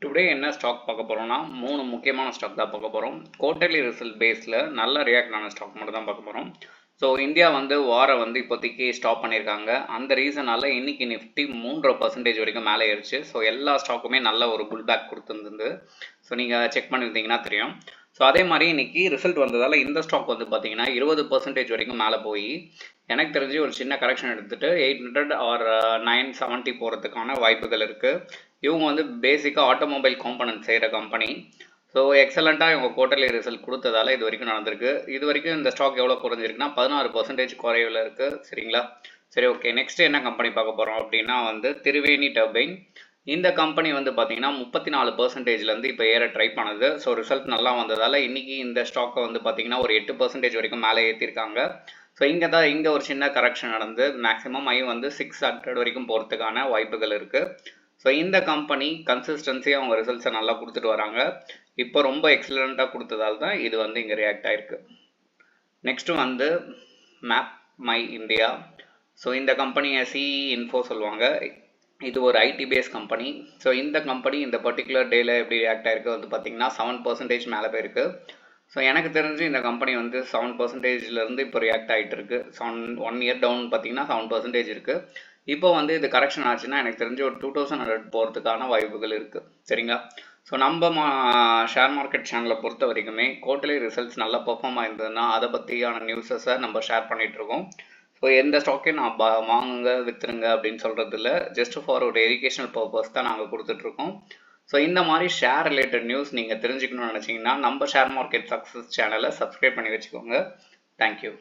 Today என்ன stock பார்க்க போகிறோம்னா முக்கியமான ஸ்டாக் தான் பார்க்க போகிறோம். குவார்ட்டர்லி ரிசல்ட் பேஸில் நல்ல ரியாக்ட் ஆன ஸ்டாக் மட்டும் தான் பார்க்க போகிறோம். ஸோ இந்தியா வாரை இப்போதைக்கு ஸ்டாப் பண்ணியிருக்காங்க. அந்த ரீசனால் இன்னைக்கு நிஃப்டி 3% வரைக்கும் மேலே ஏறிச்சு. ஸோ எல்லா ஸ்டாக்குமே நல்ல ஒரு புல் பேக் கொடுத்துருந்து. ஸோ நீங்கள் செக் பண்ணியிருந்தீங்கன்னா தெரியும். ஸோ அதே மாதிரி இன்னைக்கு ரிசல்ட் வந்ததால் இந்த ஸ்டாக் பார்த்தீங்கன்னா 20% வரைக்கும் மேலே போய் எனக்கு தெரிஞ்சு ஒரு சின்ன கரெக்ஷன் எடுத்துகிட்டு 800 ஆர் 970 போகிறதுக்கான வாய்ப்புகள் இருக்குது. இவங்க பேசிக்காக ஆட்டோமொபைல் காம்பனன்ட் செய்கிற கம்பெனி. ஸோ எக்ஸலண்ட்டாக இவங்க குவார்ட்டர்லி ரிசல்ட் கொடுத்ததால இது வரைக்கும் நடந்திருக்கு. இது வரைக்கும் இந்த ஸ்டாக் எவ்வளோ குறைஞ்சிருக்குன்னா 16% குறைவில் இருக்குது. சரிங்களா? சரி, ஓகே. நெக்ஸ்ட் என்ன கம்பெனி பார்க்க போகிறோம் அப்படின்னா திருவேணி டர்பைன். இந்த கம்பெனி பார்த்தீங்கன்னா 34%லேருந்து இப்போ ஏற ட்ரை பண்ணுது. ஸோ ரிசல்ட் நல்லா வந்ததால் இன்றைக்கி இந்த ஸ்டாக்கை பார்த்தீங்கன்னா ஒரு 8% வரைக்கும் மேலே ஏற்றிருக்காங்க. ஸோ இங்கே ஒரு சின்ன கரெக்ஷன் நடந்து மேக்ஸிமம் 600 வரைக்கும் போகிறதுக்கான வாய்ப்புகள் இருக்குது. ஸோ இந்த கம்பெனி கன்சிஸ்டன்சியாக அவங்க ரிசல்ட்ஸை நல்லா கொடுத்துட்டு வராங்க. இப்போ ரொம்ப எக்ஸலண்ட்டாக கொடுத்ததால் தான் இது இங்கே ரியாக்ட் ஆகிருக்கு. Next map my India. So இந்த கம்பெனியை சிஇ இன்ஃபோ சொல்லுவாங்க. இது ஒரு ஐடி பேஸ் கம்பெனி. ஸோ இந்த கம்பெனி இந்த பர்டிகுலர் டேயில் எப்படி ரியாக்ட் ஆகிருக்கு பார்த்தீங்கன்னா 7% மேலே போயிருக்கு. ஸோ எனக்கு தெரிஞ்சு இந்த கம்பெனி 7%லேருந்து இப்போ ரியாக்ட் ஆகிட்டு இருக்கு. 1 இயர் டவுன் பார்த்தீங்கன்னா 7% இருக்குது. இப்போ இது கரெக்ஷன் ஆச்சுன்னா எனக்கு தெரிஞ்சு ஒரு 2100 போகிறதுக்கான வாய்ப்புகள் இருக்குது. சரிங்களா? ஸோ நம்ம ஷேர் மார்க்கெட் சேனலை பொறுத்த வரைக்குமே குவார்ட்டர்லி ரிசல்ட்ஸ் நல்லா பெர்ஃபார்ம் ஆயிருந்ததுன்னா அதை பற்றியான நியூஸஸை நம்ம ஷேர் பண்ணிகிட்ருக்கோம். ஸோ எந்த ஸ்டாக்கையும் நான் வாங்குங்க விற்றுருங்க அப்படின்னு சொல்கிறது இல்லை. ஜஸ்ட் ஃபார் ஒரு எஜுகேஷனல் பர்பஸ் தான் நாங்கள் கொடுத்துட்ருக்கோம். ஸோ இந்த மாதிரி ஷேர் ரிலேட்டட் நியூஸ் நீங்கள் தெரிஞ்சுக்கணும்னு நினச்சிங்கன்னா நம்ம ஷேர் மார்க்கெட் சக்ஸஸ் சேனலை சப்ஸ்கிரைப் பண்ணி வச்சுக்கோங்க. தேங்க்யூ.